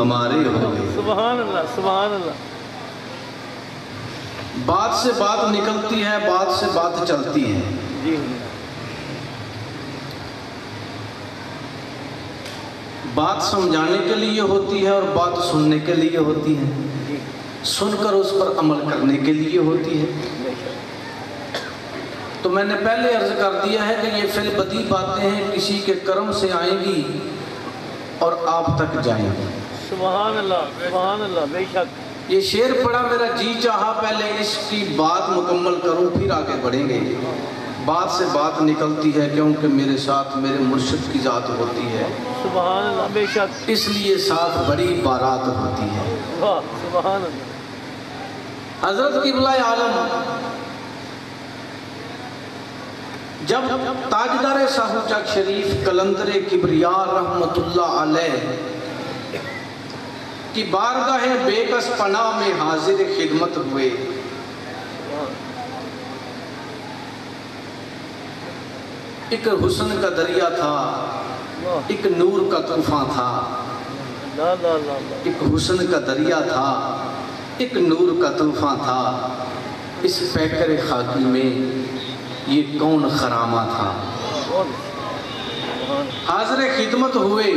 ہمارے ہو گئے۔ سبحان اللہ سبحان اللہ۔ بات سے بات نکلتی ہے، بات سے بات چلتی ہے۔ جی بات سمجھانے کے لیے ہوتی ہے اور بات سننے کے لیے ہوتی ہے، سن کر اس پر عمل کرنے کے لیے ہوتی ہے۔ تو میں نے پہلے عرض کر دیا ہے کہ یہ فی البدی باتیں ہیں، کسی کے کرم سے آئیں گی اور آپ تک جائیں گی۔ سبحان اللہ بے شک۔ یہ شعر پڑھا، میرا جی چاہا پہلے اس کی بات مکمل کروں پھر آگے بڑھیں گے۔ بات سے بات نکلتی ہے کیونکہ میرے ساتھ میرے مرشد کی ذات ہوتی ہے، سبحان اللہ بے شک، اس لیے ساتھ بڑی بارات ہوتی ہے۔ واہ سبحان اللہ۔ حضرت قبلہ عالم جب تاجدار ساہو چک شریف قلندر کبریا رحمت اللہ علیہ کی بارگاہ بے کس پناہ میں حاضر خدمت ہوئے، ایک حسن کا دریا تھا، ایک نور کا طوفان تھا، ایک حسن کا دریا تھا، ایک نور کا طوفان تھا، اس پیکر خاکی میں یہ کون خرامہ تھا۔ حاضر خدمت ہوئے،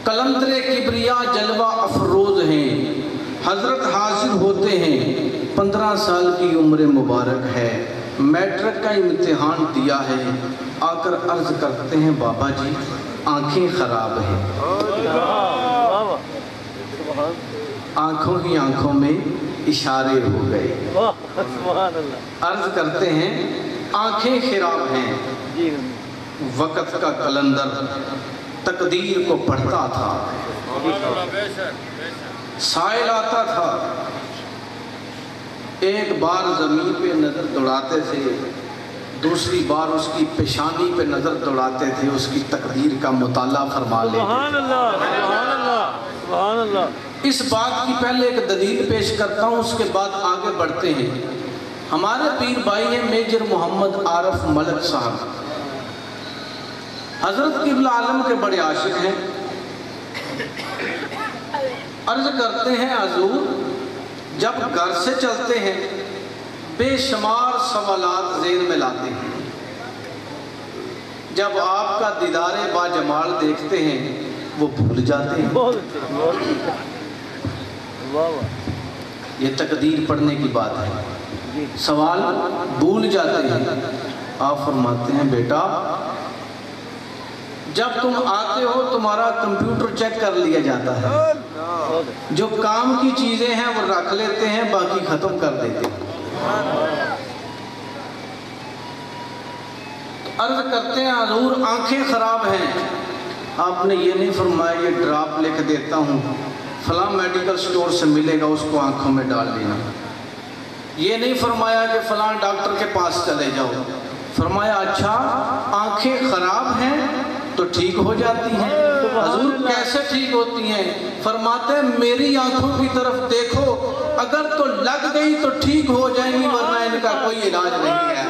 قلندر کبریا جلوہ افروز ہیں، حضرت حاضر ہوتے ہیں، 15 سال کی عمر مبارک ہے، میٹرک کا امتحان دیا ہے، آ کر عرض کرتے ہیں بابا جی آنکھیں خراب ہیں۔ آنکھوں ہی آنکھوں میں اشارے ہو گئے، عرض کرتے ہیں آنکھیں خراب ہیں۔ وقت کا قلندر تقدیر کو پڑھتا تھا، سائل آتا تھا، ایک بار زمین پہ نظر دوڑاتے تھے، دوسری بار اس کی پیشانی پہ نظر دوڑاتے تھے، اس کی تقدیر کا مطالعہ فرما لیتے۔ سبحان اللہ سبحان اللہ سبحان اللہ۔ اس بات کی پہلے ایک دلیل پیش کرتا ہوں، اس کے بعد آگے بڑھتے ہیں۔ ہمارے پیر بھائی ہیں میجر محمد عارف ملک صاحب، حضرت قبلہ عالم کے بڑے عاشق ہیں۔ عرض کرتے ہیں حضور جب گھر سے چلتے ہیں بے شمار سوالات ذہن میں لاتے ہیں، جب آپ کا دیدار با جمال دیکھتے ہیں وہ بھول جاتے ہیں۔ یہ تقدیر پڑھنے کی بات ہے، سوال بھول جاتے ہیں۔ آپ فرماتے ہیں بیٹا جب تم آتے ہو تمہارا کمپیوٹر چیک کر لیا جاتا ہے، جو کام کی چیزیں ہیں وہ رکھ لیتے ہیں، باقی ختم کر دیتے ہیں۔ عرض کرتے ہیں حضور آنکھیں خراب ہیں، آپ نے یہ نہیں فرمایا یہ ڈراپ لکھ دیتا ہوں، فلاں میڈیکل سٹور سے ملے گا، اس کو آنکھوں میں ڈال لینا۔ یہ نہیں فرمایا کہ فلاں ڈاکٹر کے پاس چلے جاؤ، فرمایا اچھا آنکھیں خراب ہیں تو ٹھیک ہو جاتی ہیں۔ حضور کیسے ٹھیک ہوتی ہیں؟ فرماتے ہیں میری آنکھوں کی طرف دیکھو، اگر تو لگ گئی تو ٹھیک ہو جائیں گی، ورنہ ان کا کوئی علاج نہیں ہے۔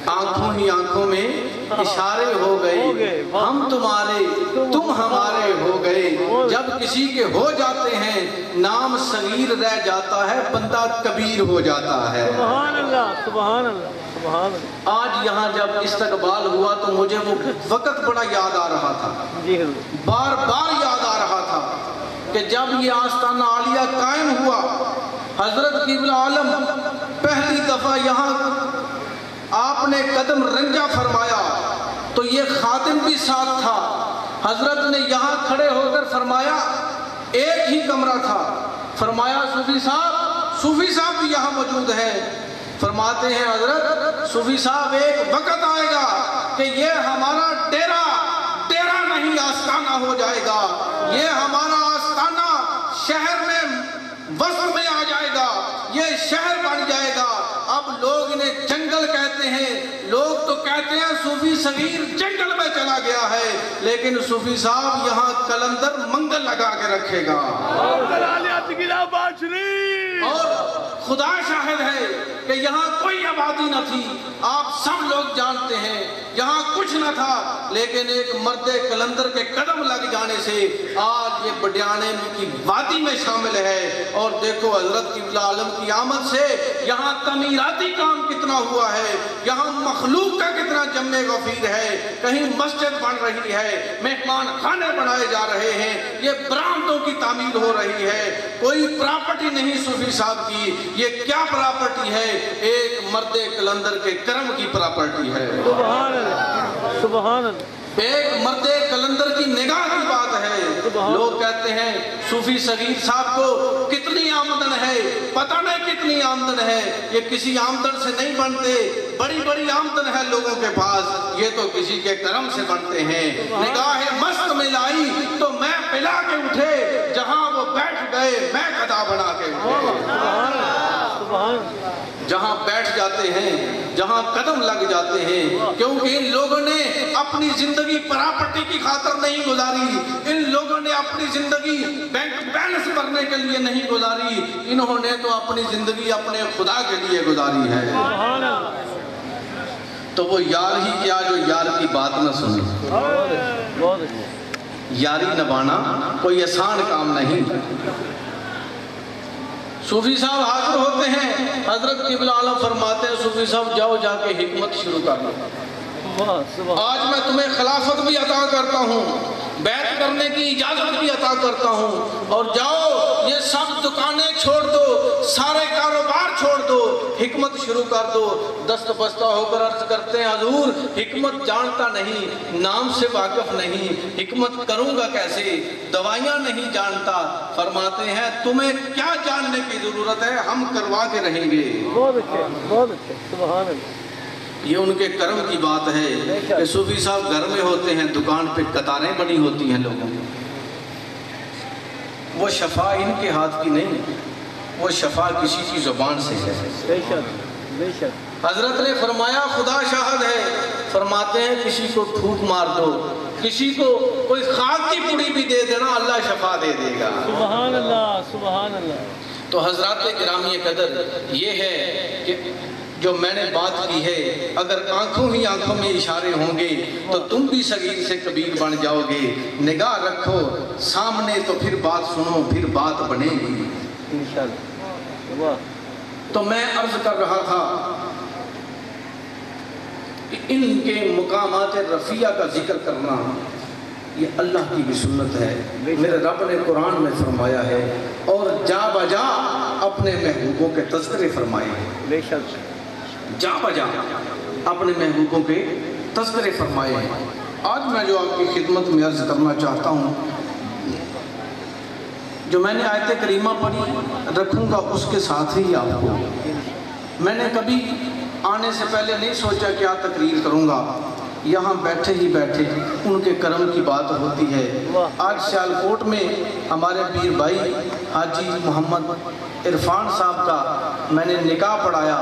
آنکھوں ہی آنکھوں میں اشارے ہو گئے، ہم تمہارے تم ہمارے ہو گئے، جب کسی کے ہو جاتے ہیں نام صغیر رہ جاتا ہے، بندہ کبیر ہو جاتا ہے۔ سبحان اللہ سبحان اللہ سبحان اللہ۔ آج یہاں جب استقبال ہوا تو مجھے وہ وقت بڑا یاد آ رہا تھا، بار بار یاد آ رہا تھا کہ جب یہ آستانہ عالیہ قائم ہوا، حضرت قبلہ عالم پہلی دفعہ یہاں آپ نے قدم رنجا فرمایا تو یہ خادم بھی ساتھ تھا۔ حضرت نے یہاں کھڑے ہو کر فرمایا، ایک ہی کمرہ تھا، فرمایا صوفی صاحب بھی یہاں موجود ہیں۔ فرماتے ہیں حضرت صوفی صاحب ایک وقت آئے گا کہ یہ ہمارا ڈیرا نہیں آستانہ ہو جائے گا، یہ ہمارا آستانہ شہر میں وصف میں آ جائے گا، یہ شہر بن جائے گا۔ اب لوگ انہیں جنگل کہتے ہیں، لوگ تو کہتے ہیں صوفی صغیر جنگل میں چلا گیا ہے، لیکن صوفی صاحب یہاں قلندر منگل لگا کے رکھے گا۔ اور خدا شاہد ہے کہ یہاں کوئی آبادی نہ تھی، آپ سب لوگ جانتے ہیں یہاں کچھ نہ تھا، لیکن ایک مرد قلندر کے قدم لگ جانے سے آج یہ بڈیانے کی وادی میں شامل ہے۔ اور دیکھو حضرت قبلہ عالم کی آمد سے یہاں تعمیراتی کام کتنا ہوا ہے، یہاں مخلوق کا کتنا جمع غفیر ہے، کہیں مسجد بن رہی ہے، مہمان خانے بنائے جا رہے ہیں، یہ برآمدوں کی تعمیر ہو رہی ہے، کوئی پراپرٹی نہیں صوفی صاحب کی، یہ کیا پراپرٹی ہے؟ ایک مرد قلندر کے کرم کی پراپرٹی ہے۔ سبحان اللہ، سبحان اللہ، ایک مرد قلندر کی نگاہ کی بات ہے۔ لوگ کہتے ہیں صوفی صغیر صاحب کو کتنی آمدن ہے، پتہ نہیں کتنی آمدن ہے، یہ کسی آمدن سے نہیں بنتے، بڑی بڑی آمدن ہے لوگوں کے پاس، یہ تو کسی کے کرم سے بنتے ہیں۔ نگاہ مست میں لائی تو میں پلا کے اٹھے، جہاں وہ بیٹھ گئے میں قدا بنا کے اٹھے۔ جہاں بیٹھ جاتے ہیں، جہاں قدم لگ جاتے ہیں، کیونکہ ان لوگوں نے اپنی زندگی پراپرٹی کی خاطر نہیں گزاری، ان لوگوں نے اپنی زندگی بینک بیلنس بھرنے کے لیے نہیں گزاری، انہوں نے تو اپنی زندگی اپنے خدا کے لیے گزاری ہے۔ تو وہ یار ہی کیا جو یار کی بات نہ سنے۔ یاری نبھانا کوئی آسان کام نہیں۔ صوفی صاحب حاضر ہوتے ہیں، حضرت قبلہ عالم فرماتے ہیں صوفی صاحب جاؤ جا کے حکمت شروع کر لو، آج میں تمہیں خلافت بھی عطا کرتا ہوں، بیعت کرنے کی اجازت بھی عطا کرتا ہوں، اور جاؤ یہ سب دکانیں چھوڑ دو، سارے کاروبار چھوڑ دو، حکمت شروع کر دو۔ دست بستہ ہو کر عرض کرتے ہیں حضور حکمت جانتا نہیں، نام سے واقف نہیں، حکمت کروں گا کیسے، دوائیاں نہیں جانتا۔ فرماتے ہیں تمہیں کیا جاننے کی ضرورت ہے، ہم کروا کے رہیں گے۔ بہت اچھے، بہت اچھے، سبحان اللہ۔ یہ ان کے کرم کی بات ہے کہ صوفی صاحب گھر میں ہوتے ہیں، دکان پہ قطاریں بنی ہوتی ہیں لوگوں کی، وہ شفا ان کے ہاتھ کی نہیں، وہ شفا کسی کی زبان سے ہے۔ بے شک، بے شک۔ حضرت نے فرمایا خدا شاہد ہے، فرماتے ہیں کسی کو پھونک مار دو، کسی کو کوئی خاک کی پوڑی بھی دے دینا، اللہ شفا دے دے گا۔ سبحان اللہ، سبحان اللہ۔ تو حضرات گرامی قدر یہ ہے کہ جو میں نے بات کی ہے، اگر آنکھوں ہی آنکھوں میں اشارے ہوں گے تو تم بھی صغیر سے کبیر بن جاؤ گے۔ نگاہ رکھو سامنے تو پھر بات سنو، پھر بات بنے گی انشاءاللہ۔ تو میں عرض کر رہا تھا کہ ان کے مقامات رفیع کا ذکر کرنا یہ اللہ کی بھی سنت ہے، میرے رب نے قرآن میں فرمایا ہے، اور جا بجا اپنے محبوبوں کے تذکرے فرمائے ہیں۔ بے شک، جا بجا اپنے محبوبوں کے تذکرے فرمائے ہیں۔ آج میں جو آپ کی خدمت میں عرض کرنا چاہتا ہوں، جو میں نے آیت کریمہ پڑھی رکھوں گا اس کے ساتھ ہی آپ کو، میں نے کبھی آنے سے پہلے نہیں سوچا کیا تقریر کروں گا، یہاں بیٹھے ہی بیٹھے ان کے کرم کی بات ہوتی ہے۔ آج سیالکوٹ میں ہمارے پیر بھائی حاجی محمد عرفان صاحب کا میں نے نکاح پڑھایا،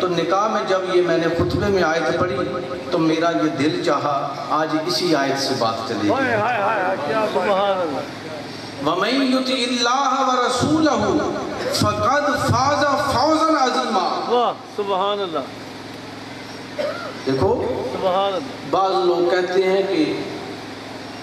تو نکاح میں جب یہ میں نے خطبے میں آیت پڑھی تو میرا یہ دل چاہا آج اسی آیت سے بات چلے گی۔ سبحان اللہ۔ وَمَن يُطِعِ اللَّهَ وَرَسُولَهُ فَقَدْ فَازَ فَوْزًا عَظِيمًا۔ واہ، سبحان اللہ، دیکھو سبحان اللہ۔ بعض لوگ کہتے ہیں کہ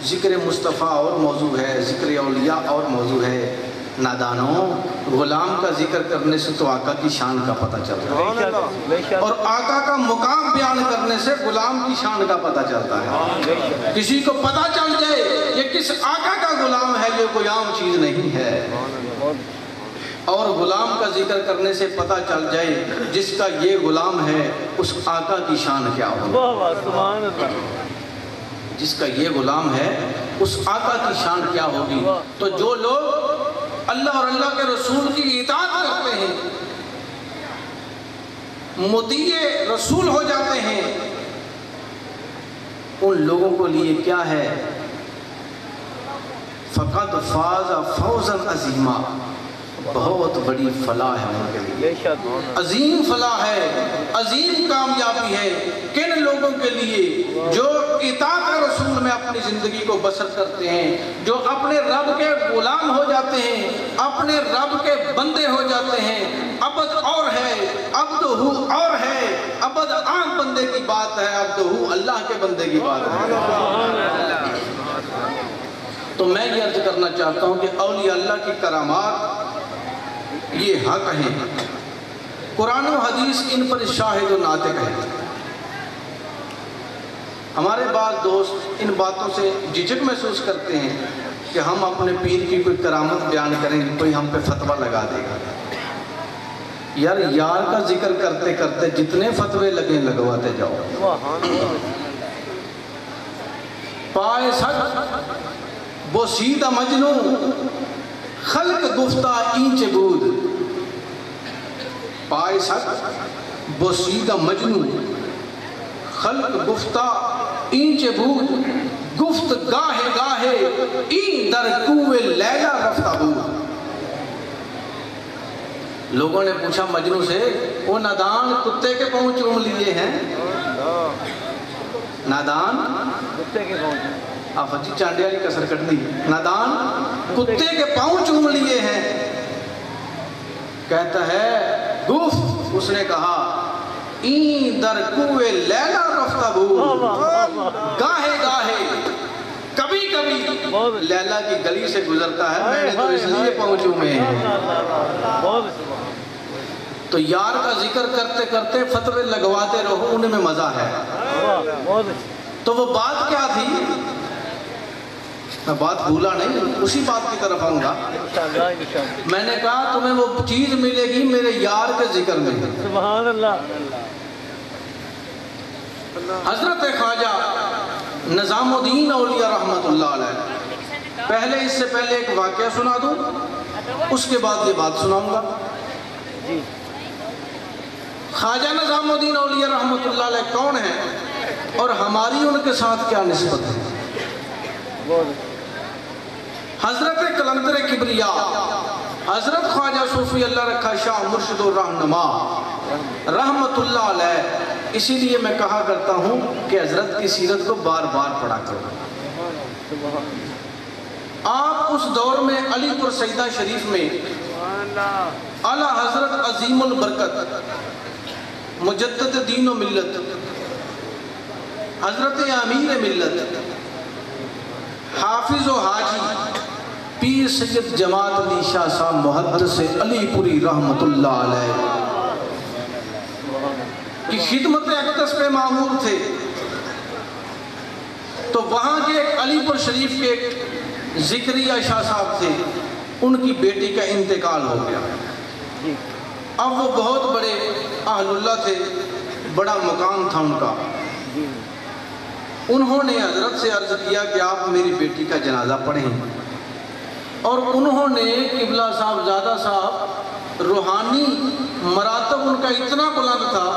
ذکر مصطفیٰ اور موضوع ہے، ذکر اولیاء اور موضوع ہے۔ نادانوں، غلام کا ذکر کرنے سے تو آقا کی شان کا پتہ چلتا ہے، بے شک، بے شک، اور آقا کا مقام بیان کرنے سے غلام کی شان کا پتہ چلتا ہے۔ کسی کو پتہ چل جائے یہ کس آقا کا غلام ہے، یہ کوئی عام چیز نہیں ہے، اور غلام کا ذکر کرنے سے پتہ چل جائے جس کا یہ غلام ہے اس آقا کی شان کیا ہوگی۔ واہ واہ، سبحان اللہ۔ جس کا یہ غلام ہے اس آقا کی شان کیا ہوگی۔ تو جو لوگ اللہ اور اللہ کے رسول کی اطاعت کرتے ہیں، مطیع رسول ہو جاتے ہیں، ان لوگوں کو لیے کیا ہے، فقد فاز فوزا عظیما، بہت بڑی فلاح ہے ان کے لیے، عظیم فلاح ہے، عظیم کامیابی ہے کن لوگوں کے لیے جو اطاعت رسول میں اپنی زندگی کو بسر کرتے ہیں، جو اپنے رب کے غلام ہو جاتے ہیں، اپنے رب کے بندے ہو جاتے ہیں۔ عبد اور ہے، عبد ہو اور ہے، عبد عام بندے کی بات ہے، عبد ہو اللہ کے بندے کی بات ہے۔ تو میں یہ عرض کرنا چاہتا ہوں کہ اولیاء اللہ کی کرامات یہ حق ہیں، قرآن و حدیث ان پر شاہد و ناطق ہے۔ ہمارے بعض دوست ان باتوں سے جھجک محسوس کرتے ہیں کہ ہم اپنے پیر کی کوئی کرامت بیان کریں گے، کوئی ہم پہ فتویٰ لگا دے گا۔ یار یار کا ذکر کرتے کرتے جتنے فتوے لگیں لگواتے جاؤ۔ پائے سچ بوسیدہ مجنو خلق گفتہ اینچ بود، پائے سچ بوسیدہ مجنو خلق گفتہ اینچ بود، گفت گاہے گاہے این در کوئے لیلہ رفتہ بود۔ لوگوں نے پوچھا مجنو سے، وہ نادان کتے کے پاؤں چوم لیے ہیں؟ نادان کتے کے پاؤں، آفت چانڈے والی کسر کٹ دی، نادان کتے کے پاؤں چوم لیے ہیں۔ کہتا ہے گفت، اس نے کہا این در کوئے لیلہ رفتہ بود، گاہے گاہے کبھی کبھی لیلہ کی گلی سے گزرتا ہے، میں نے تو اس لیے پاؤں چومے ہیں۔ تو یار کا ذکر کرتے کرتے فتوے لگواتے رہو، ان میں مزہ ہے۔ تو وہ بات کیا تھی؟ میں بات بھولا نہیں، اسی بات کی طرف آؤں گا۔ میں نے کہا تمہیں وہ چیز ملے گی میرے یار کے ذکر میں۔ سبحان اللہ۔ حضرت خواجہ نظام الدین اولیاء رحمت اللہ علیہ، پہلے اس سے پہلے ایک واقعہ سنا دوں، اس کے بعد یہ بات سناؤں گا۔ خواجہ نظام الدین اولیاء رحمت اللہ علیہ کون ہیں اور ہماری ان کے ساتھ کیا نسبت ہے؟ حضرت قلندر کبریاء حضرت خواجہ صوفی اللہ رکھا شاہ مرشد الرہنما رحمت اللہ علیہ، اسی لیے میں کہا کرتا ہوں کہ حضرت کی سیرت کو بار بار پڑھا کرو۔ آپ اس دور میں علی پور سیدہ شریف میں اعلیٰ حضرت عظیم البرکت مجدد دین و ملت حضرت امیر ملت حافظ و حاجی پیر سید جماعت علی شاہ صاحب محدث علی پوری رحمت اللہ علیہ کی خدمت اقدس پہ معمور تھے۔ تو وہاں کے علی پور شریف کے ایک ذکریہ شاہ صاحب تھے، ان کی بیٹی کا انتقال ہو گیا۔ اب وہ بہت بڑے اہل اللہ تھے، بڑا مقام تھا ان کا۔ انہوں نے حضرت سے عرض کیا کہ آپ میری بیٹی کا جنازہ پڑھیں، اور انہوں نے قبلہ صاحب زادہ صاحب روحانی مراتب ان کا اتنا بلند تھا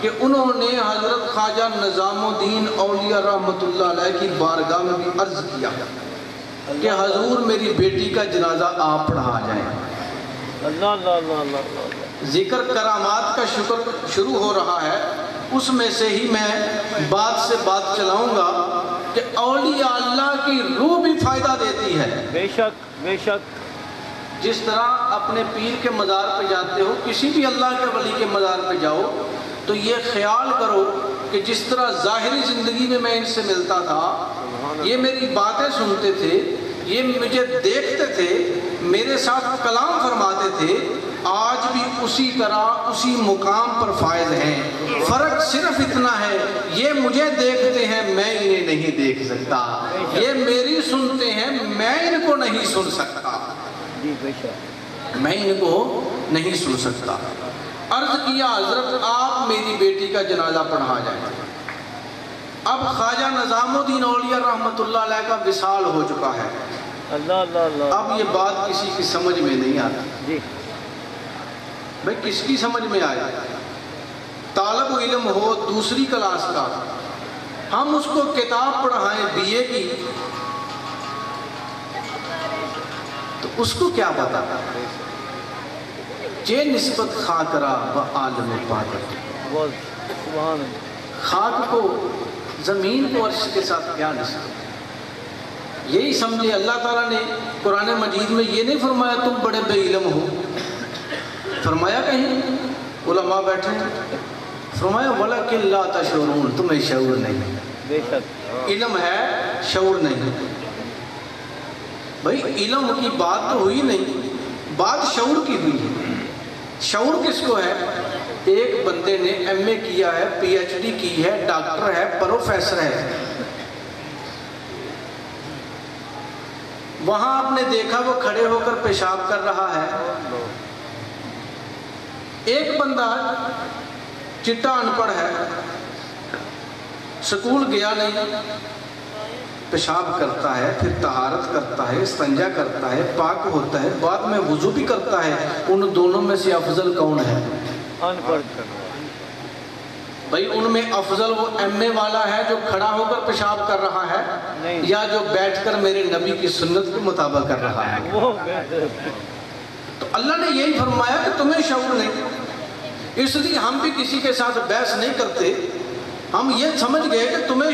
کہ انہوں نے حضرت خواجہ نظام الدین اولیاء رحمت اللہ علیہ کی بارگاہ میں بھی عرض کیا کہ حضور میری بیٹی کا جنازہ آپ پڑھا جائیں۔ ذکر کرامات کا شکر شروع ہو رہا ہے، اس میں سے ہی میں بات سے بات چلاؤں گا کہ اولیاء اللہ کی روح بھی فائدہ دیتی ہے۔ بے شک بے شک۔ جس طرح اپنے پیر کے مزار پہ جاتے ہو، کسی بھی اللہ کے ولی کے مزار پہ جاؤ تو یہ خیال کرو کہ جس طرح ظاہری زندگی میں ان سے ملتا تھا، یہ میری باتیں سنتے تھے، یہ مجھے دیکھتے تھے، میرے ساتھ کلام فرماتے تھے، آج بھی اسی طرح اسی مقام پر فائز ہیں۔ فرق صرف اتنا ہے، یہ مجھے دیکھتے ہیں، میں انہیں نہیں دیکھ سکتا، یہ میری سنتے ہیں، میں ان کو نہیں سن سکتا، میں ان کو نہیں سن سکتا۔ عرض کیا حضرت آپ میری بیٹی کا جنازہ پڑھا جائے۔ اب خواجہ نظام الدین اولیاء رحمت اللہ علیہ کا وصال ہو چکا ہے۔ اب یہ بات کسی کی سمجھ میں نہیں آتی۔ بھئی کس کی سمجھ میں آئے؟ طالب علم ہو دوسری کلاس کا، ہم اس کو کتاب پڑھائیں بی اے کی، تو اس کو کیا پتا؟ چے نسبت خاک را و عالم پاک. بہت سبحان اللہ. خاک کو زمین کو عرش کے ساتھ کیا نسبت؟ یہی سمجھے اللہ تعالیٰ نے قرآن مجید میں یہ نہیں فرمایا تم بڑے بے علم ہو. فرمایا کہیں علماء بیٹھے ہیں، فرمایا وَلَكِنْ لَا تَشْعُرُونَ، تمہیں شعور نہیں. بے شک علم ہے، شعور نہیں. بھائی علم کی بات تو ہوئی نہیں، بات شعور کی ہوئی ہے. شعور کس کو ہے؟ ایک بندے نے ایم اے کیا ہے، پی ایچ ڈی کی ہے، ڈاکٹر ہے، پروفیسر ہے. وہاں آپ نے دیکھا وہ کھڑے ہو کر پیشاب کر رہا ہے. ایک بندہ چٹا ان پڑھ ہے، سکول گیا نہیں، پیشاب کرتا ہے، پھر طہارت کرتا ہے، استنجا کرتا ہے، پاک ہوتا ہے، بعد میں وضو بھی کرتا ہے. ان دونوں میں سے افضل کون ہے؟ ان پڑھ. بھائی ان میں افضل وہ ایم اے والا ہے جو کھڑا ہو کر پیشاب کر رہا ہے، یا جو بیٹھ کر میرے نبی کی سنت کے مطابق کر رہا ہے؟ تو اللہ نے یہی فرمایا کہ تمہیں شعور نہیں. اس لیے ہم بھی کسی کے ساتھ بحث نہیں کرتے. ہم یہ سمجھ گئے کہ تمہیں